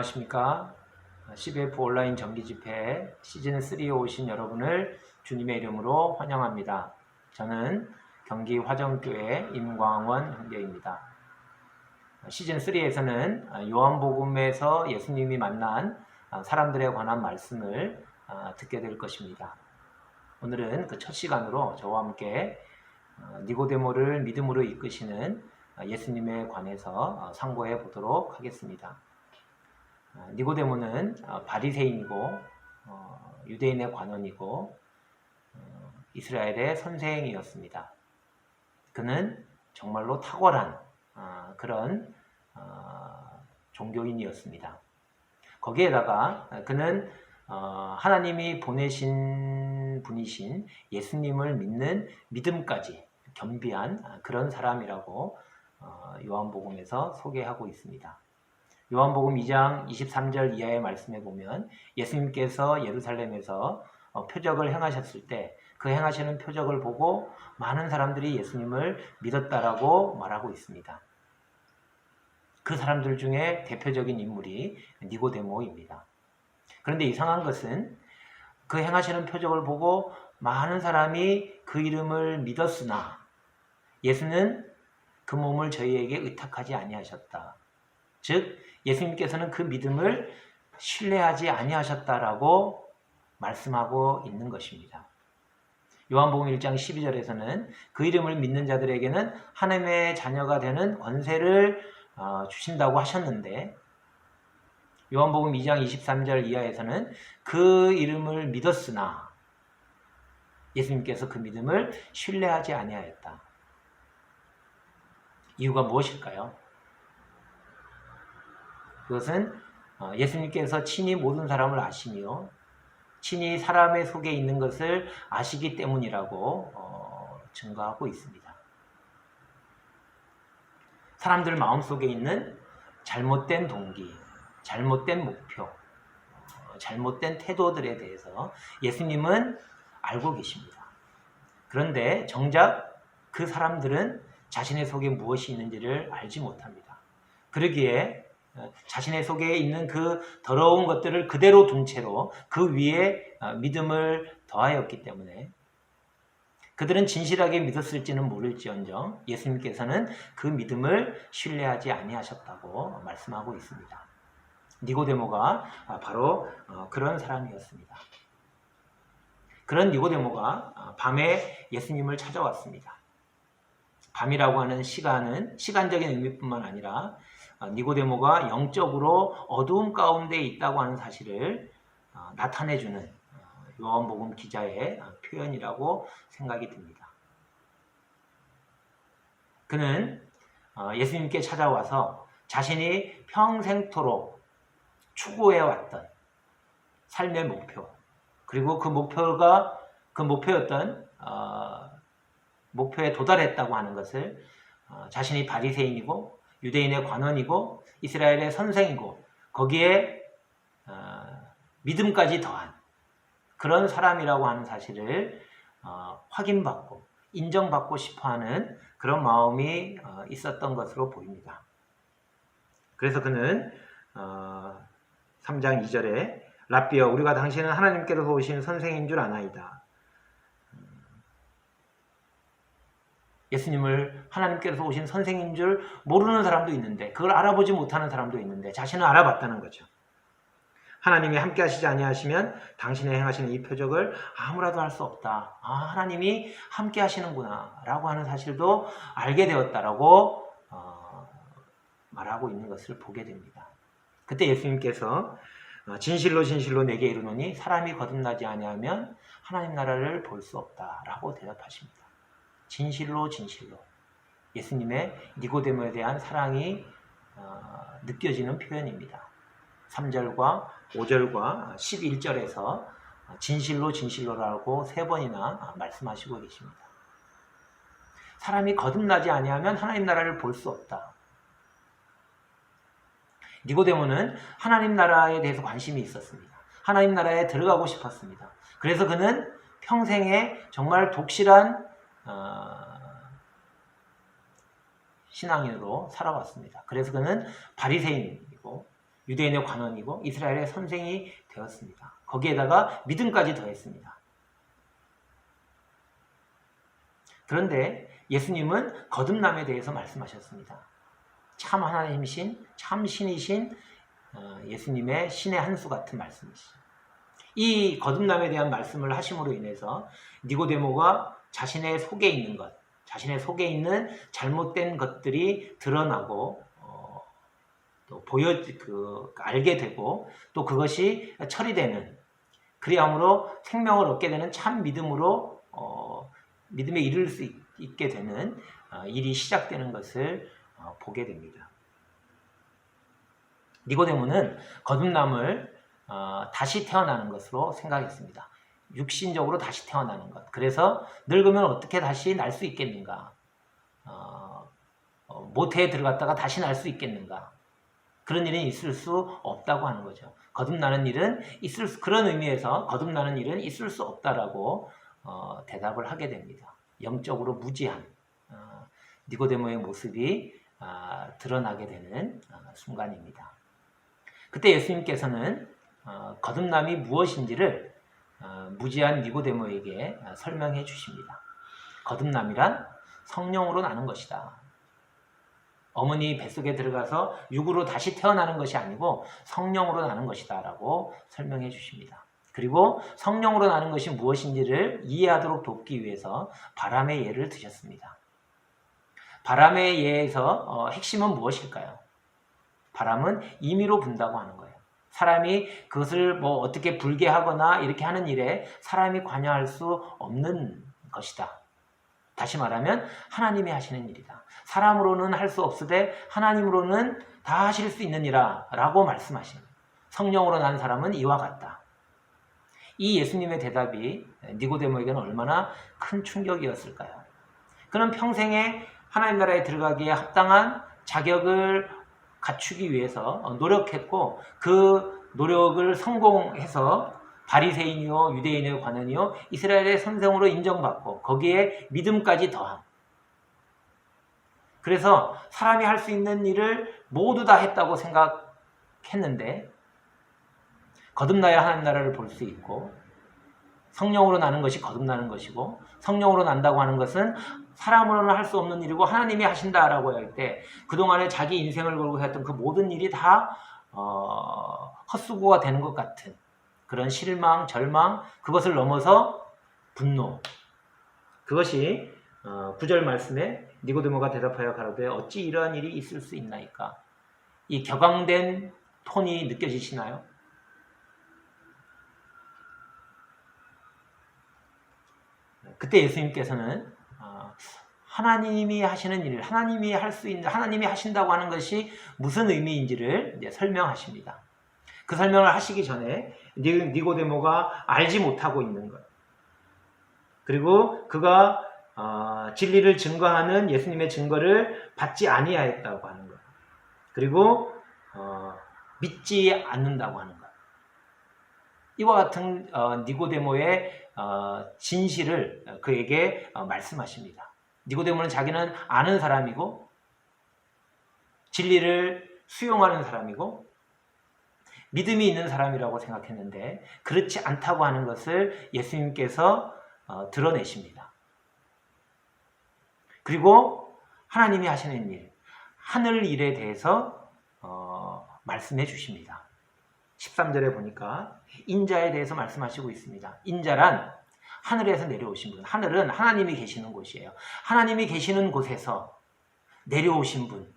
안녕하십니까. CBF 온라인 정기집회 시즌3에 오신 여러분을 주님의 이름으로 환영합니다. 저는 경기 화정교회 임광원 형제입니다. 시즌3에서는 요한복음에서 예수님이 만난 사람들에 관한 말씀을 듣게 될 것입니다. 오늘은 그 첫 시간으로 저와 함께 니고데모를 믿음으로 이끄시는 예수님에 관해서 상고해 보도록 하겠습니다. 니고데모는 바리새인이고 유대인의 관원이고 이스라엘의 선생이었습니다. 그는 정말로 탁월한 그런 종교인이었습니다. 거기에다가 그는 하나님이 보내신 분이신 예수님을 믿는 믿음까지 겸비한 그런 사람이라고 요한복음에서 소개하고 있습니다. 요한복음 2장 23절 이하의 말씀에 보면 예수님께서 예루살렘에서 표적을 행하셨을 때 그 행하시는 표적을 보고 많은 사람들이 예수님을 믿었다라고 말하고 있습니다. 그 사람들 중에 대표적인 인물이 니고데모입니다. 그런데 이상한 것은 그 행하시는 표적을 보고 많은 사람이 그 이름을 믿었으나 예수는 그 몸을 저희에게 의탁하지 아니하셨다. 즉 예수님께서는 그 믿음을 신뢰하지 아니하셨다라고 말씀하고 있는 것입니다. 요한복음 1장 12절에서는 그 이름을 믿는 자들에게는 하나님의 자녀가 되는 권세를 주신다고 하셨는데 요한복음 2장 23절 이하에서는 그 이름을 믿었으나 예수님께서 그 믿음을 신뢰하지 아니하였다. 이유가 무엇일까요? 그것은 예수님께서 친히 모든 사람을 아시며 친히 사람의 속에 있는 것을 아시기 때문이라고 증거하고 있습니다. 사람들 마음속에 있는 잘못된 동기, 잘못된 목표, 잘못된 태도들에 대해서 예수님은 알고 계십니다. 그런데 정작 그 사람들은 자신의 속에 무엇이 있는지를 알지 못합니다. 그러기에 자신의 속에 있는 그 더러운 것들을 그대로 둔 채로 그 위에 믿음을 더하였기 때문에 그들은 진실하게 믿었을지는 모를지언정 예수님께서는 그 믿음을 신뢰하지 아니하셨다고 말씀하고 있습니다. 니고데모가 바로 그런 사람이었습니다. 그런 니고데모가 밤에 예수님을 찾아왔습니다. 밤이라고 하는 시간은 시간적인 의미뿐만 아니라 니고데모가 영적으로 어두운 가운데 있다고 하는 사실을 나타내주는 요한복음 기자의 표현이라고 생각이 듭니다. 그는 예수님께 찾아와서 자신이 평생토록 추구해왔던 삶의 목표 그리고 그 목표가 그 목표였던 목표에 도달했다고 하는 것을 자신이 바리새인이고 유대인의 관원이고 이스라엘의 선생이고 거기에 믿음까지 더한 그런 사람이라고 하는 사실을 확인받고 인정받고 싶어하는 그런 마음이 있었던 것으로 보입니다. 그래서 그는 3장 2절에 랍비여 우리가 당신은 하나님께로서 오신 선생인 줄 아나이다. 예수님을 하나님께서 오신 선생인 줄 모르는 사람도 있는데 그걸 알아보지 못하는 사람도 있는데 자신은 알아봤다는 거죠. 하나님이 함께 하시지 아니하시면 당신의 행하시는 이 표적을 아무라도 할 수 없다. 하나님이 함께 하시는구나 라고 하는 사실도 알게 되었다라고 말하고 있는 것을 보게 됩니다. 그때 예수님께서 진실로 진실로 내게 이르노니 사람이 거듭나지 아니하면 하나님 나라를 볼 수 없다라고 대답하십니다. 진실로 진실로 예수님의 니고데모에 대한 사랑이 느껴지는 표현입니다. 3절과 5절과 11절에서 진실로 진실로라고 3번이나 말씀하시고 계십니다. 사람이 거듭나지 아니하면 하나님 나라를 볼 수 없다. 니고데모는 하나님 나라에 대해서 관심이 있었습니다. 하나님 나라에 들어가고 싶었습니다. 그래서 그는 평생에 정말 독실한 신앙인으로 살아왔습니다. 그래서 그는 바리새인이고 유대인의 관원이고 이스라엘의 선생이 되었습니다. 거기에다가 믿음까지 더했습니다. 그런데 예수님은 거듭남에 대해서 말씀하셨습니다. 참 하나님이신, 참 신이신 예수님의 신의 한 수 같은 말씀이시죠. 이 거듭남에 대한 말씀을 하심으로 인해서 니고데모가 자신의 속에 있는 것, 자신의 속에 있는 잘못된 것들이 드러나고 또 알게 되고 또 그것이 처리되는, 그리함으로 생명을 얻게 되는 참 믿음으로 믿음에 이를 수 있게 되는 일이 시작되는 것을 보게 됩니다. 니고데모는 거듭남을 다시 태어나는 것으로 생각했습니다. 육신적으로 다시 태어나는 것. 그래서 늙으면 어떻게 다시 날 수 있겠는가? 모태에 들어갔다가 다시 날 수 있겠는가? 그런 일은 있을 수 없다고 하는 거죠. 거듭나는 일은 그런 의미에서 거듭나는 일은 있을 수 없다라고 대답을 하게 됩니다. 영적으로 무지한 니고데모의 모습이 드러나게 되는 순간입니다. 그때 예수님께서는 거듭남이 무엇인지를 무지한 니고데모에게 설명해 주십니다. 거듭남이란 성령으로 나는 것이다. 어머니 뱃속에 들어가서 육으로 다시 태어나는 것이 아니고 성령으로 나는 것이다 라고 설명해 주십니다. 그리고 성령으로 나는 것이 무엇인지를 이해하도록 돕기 위해서 바람의 예를 드셨습니다. 바람의 예에서 핵심은 무엇일까요? 바람은 임의로 분다고 하는 거예요. 사람이 그것을 어떻게 불게 하거나 이렇게 하는 일에 사람이 관여할 수 없는 것이다. 다시 말하면 하나님이 하시는 일이다. 사람으로는 할 수 없으되 하나님으로는 다 하실 수 있느니라 라고 말씀하십니다. 성령으로 난 사람은 이와 같다. 이 예수님의 대답이 니고데모에게는 얼마나 큰 충격이었을까요? 그는 평생에 하나님 나라에 들어가기에 합당한 자격을 갖추기 위해서 노력했고 그 노력을 성공해서 바리새인이요 유대인의 관원이요 이스라엘의 선생으로 인정받고 거기에 믿음까지 더함. 그래서 사람이 할 수 있는 일을 모두 다 했다고 생각했는데 거듭나야 하나님 나라를 볼 수 있고 성령으로 나는 것이 거듭나는 것이고 성령으로 난다고 하는 것은 사람으로는 할 수 없는 일이고 하나님이 하신다라고 할 때 그동안에 자기 인생을 걸고 했던 그 모든 일이 다 헛수고가 되는 것 같은 그런 실망, 절망, 그것을 넘어서 분노. 그것이 9절 말씀에 니고데모가 대답하여 가로되 어찌 이러한 일이 있을 수 있나이까? 이 격앙된 톤이 느껴지시나요? 그때 예수님께서는 하나님이 하시는 일, 하나님이 할 수 있는, 하나님이 하신다고 하는 것이 무슨 의미인지를 설명하십니다. 그 설명을 하시기 전에 니고데모가 알지 못하고 있는 것, 그리고 그가 진리를 증거하는 예수님의 증거를 받지 아니하였다고 하는 것, 그리고 믿지 않는다고 하는 것. 이와 같은 니고데모의 진실을 그에게 말씀하십니다. 니고데모는 자기는 아는 사람이고 진리를 수용하는 사람이고 믿음이 있는 사람이라고 생각했는데 그렇지 않다고 하는 것을 예수님께서 드러내십니다. 그리고 하나님이 하시는 일, 하늘 일에 대해서 말씀해 주십니다. 13절에 보니까 인자에 대해서 말씀하시고 있습니다. 인자란 하늘에서 내려오신 분. 하늘은 하나님이 계시는 곳이에요. 하나님이 계시는 곳에서 내려오신 분.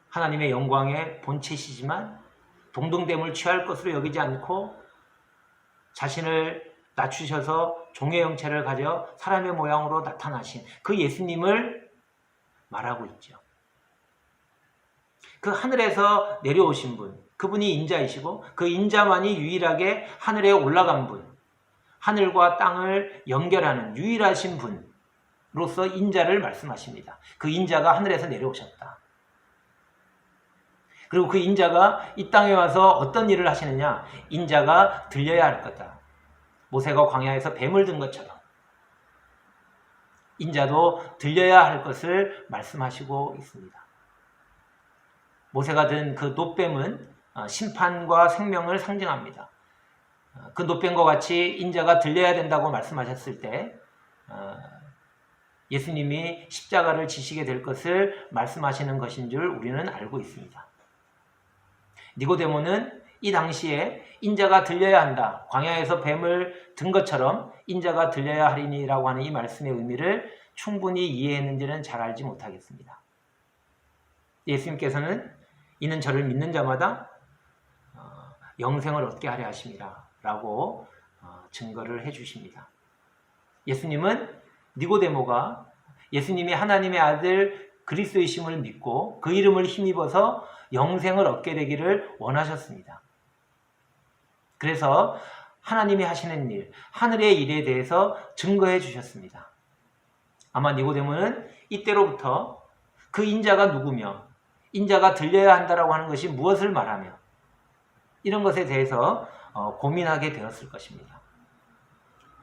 하나님의 영광의 본체시지만 동등됨을 취할 것으로 여기지 않고 자신을 낮추셔서 종의 형체를 가져 사람의 모양으로 나타나신 그 예수님을 말하고 있죠. 그 하늘에서 내려오신 분, 그분이 인자이시고 그 인자만이 유일하게 하늘에 올라간 분, 하늘과 땅을 연결하는 유일하신 분으로서 인자를 말씀하십니다. 그 인자가 하늘에서 내려오셨다. 그리고 그 인자가 이 땅에 와서 어떤 일을 하시느냐? 인자가 들려야 할 거다. 모세가 광야에서 뱀을 든 것처럼 인자도 들려야 할 것을 말씀하시고 있습니다. 모세가 든 그 놋뱀은 심판과 생명을 상징합니다. 그 놋뱀과 같이 인자가 들려야 된다고 말씀하셨을 때 예수님이 십자가를 지시게 될 것을 말씀하시는 것인 줄 우리는 알고 있습니다. 니고데모는 이 당시에 인자가 들려야 한다. 광야에서 뱀을 든 것처럼 인자가 들려야 하리니라고 하는 이 말씀의 의미를 충분히 이해했는지는 잘 알지 못하겠습니다. 예수님께서는 이는 저를 믿는 자마다 영생을 얻게 하려 하심이라 라고 증거를 해주십니다. 예수님은 니고데모가 예수님이 하나님의 아들 그리스도이심을 믿고 그 이름을 힘입어서 영생을 얻게 되기를 원하셨습니다. 그래서 하나님이 하시는 일, 하늘의 일에 대해서 증거해 주셨습니다. 아마 니고데모는 이때로부터 그 인자가 누구며 인자가 들려야 한다라고 하는 것이 무엇을 말하며 이런 것에 대해서 고민하게 되었을 것입니다.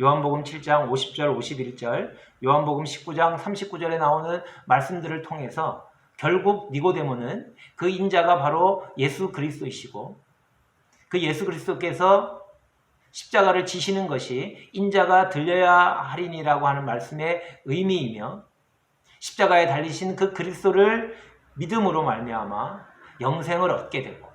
요한복음 7장 50절 51절, 요한복음 19장 39절에 나오는 말씀들을 통해서 결국 니고데모는 그 인자가 바로 예수 그리스도이시고 그 예수 그리스도께서 십자가를 지시는 것이 인자가 들려야 하리니라고 하는 말씀의 의미이며 십자가에 달리신 그 그리스도를 믿음으로 말미암아 영생을 얻게 되고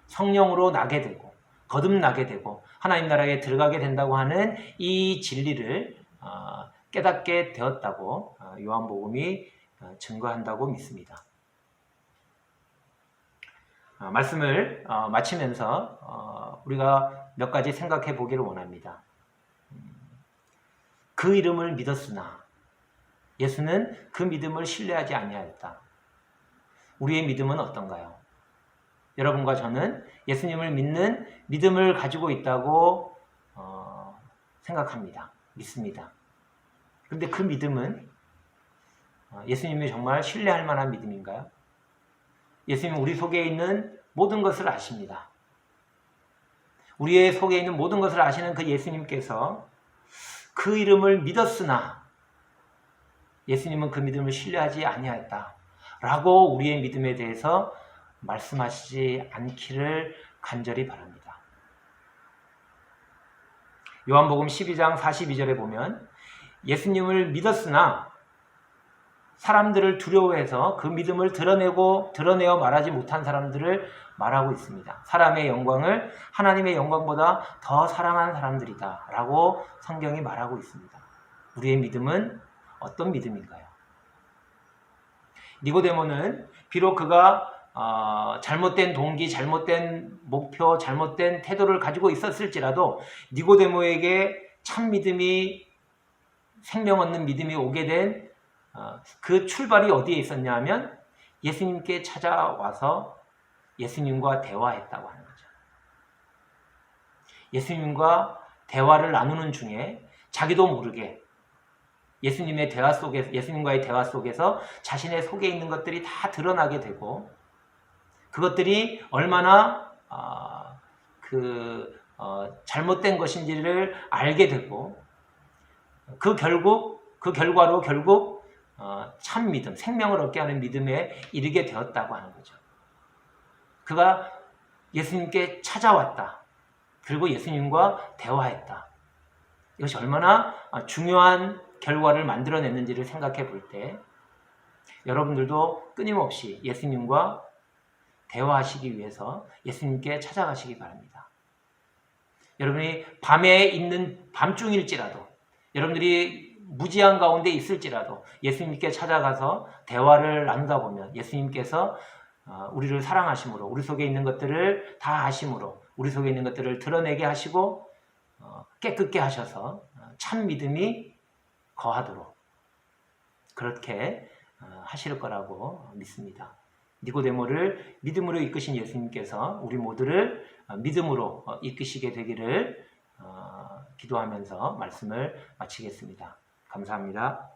성령으로 나게 되고 거듭나게 되고 하나님 나라에 들어가게 된다고 하는 이 진리를 깨닫게 되었다고 요한복음이 증거한다고 믿습니다. 말씀을 마치면서 우리가 몇 가지 생각해 보기를 원합니다. 그 이름을 믿었으나 예수는 그 믿음을 신뢰하지 아니하였다. 우리의 믿음은 어떤가요? 여러분과 저는 예수님을 믿는 믿음을 가지고 있다고 생각합니다. 믿습니다. 그런데 그 믿음은 예수님이 정말 신뢰할 만한 믿음인가요? 예수님은 우리 속에 있는 모든 것을 아십니다. 우리의 속에 있는 모든 것을 아시는 그 예수님께서 그 이름을 믿었으나 예수님은 그 믿음을 신뢰하지 아니하였다 라고 우리의 믿음에 대해서 말씀하시지 않기를 간절히 바랍니다. 요한복음 12장 42절에 보면 예수님을 믿었으나 사람들을 두려워해서 그 믿음을 드러내어 말하지 못한 사람들을 말하고 있습니다. 사람의 영광을 하나님의 영광보다 더 사랑하는 사람들이다 라고 성경이 말하고 있습니다. 우리의 믿음은 어떤 믿음인가요? 니고데모는 비록 그가 잘못된 동기, 잘못된 목표, 잘못된 태도를 가지고 있었을지라도 니고데모에게 참 믿음이 생명 얻는 믿음이 오게 된 그 출발이 어디에 있었냐 하면 예수님께 찾아와서 예수님과 대화했다고 하는 거죠. 예수님과 대화를 나누는 중에 자기도 모르게 예수님과의 대화 속에서 자신의 속에 있는 것들이 다 드러나게 되고 그것들이 얼마나 잘못된 것인지를 알게 되고 그 결과로 결국 참 믿음, 생명을 얻게 하는 믿음에 이르게 되었다고 하는 거죠. 그가 예수님께 찾아왔다. 그리고 예수님과 대화했다. 이것이 얼마나 중요한 결과를 만들어냈는지를 생각해 볼 때 여러분들도 끊임없이 예수님과 대화하시기 위해서 예수님께 찾아가시기 바랍니다. 여러분이 밤에 있는 밤중일지라도 여러분들이 무지한 가운데 있을지라도 예수님께 찾아가서 대화를 나누다 보면 예수님께서 우리를 사랑하심으로 우리 속에 있는 것들을 다 아심으로 우리 속에 있는 것들을 드러내게 하시고 깨끗게 하셔서 참 믿음이 거하도록 그렇게 하실 거라고 믿습니다. 니고데모를 믿음으로 이끄신 예수님께서 우리 모두를 믿음으로 이끄시게 되기를 기도하면서 말씀을 마치겠습니다. 감사합니다.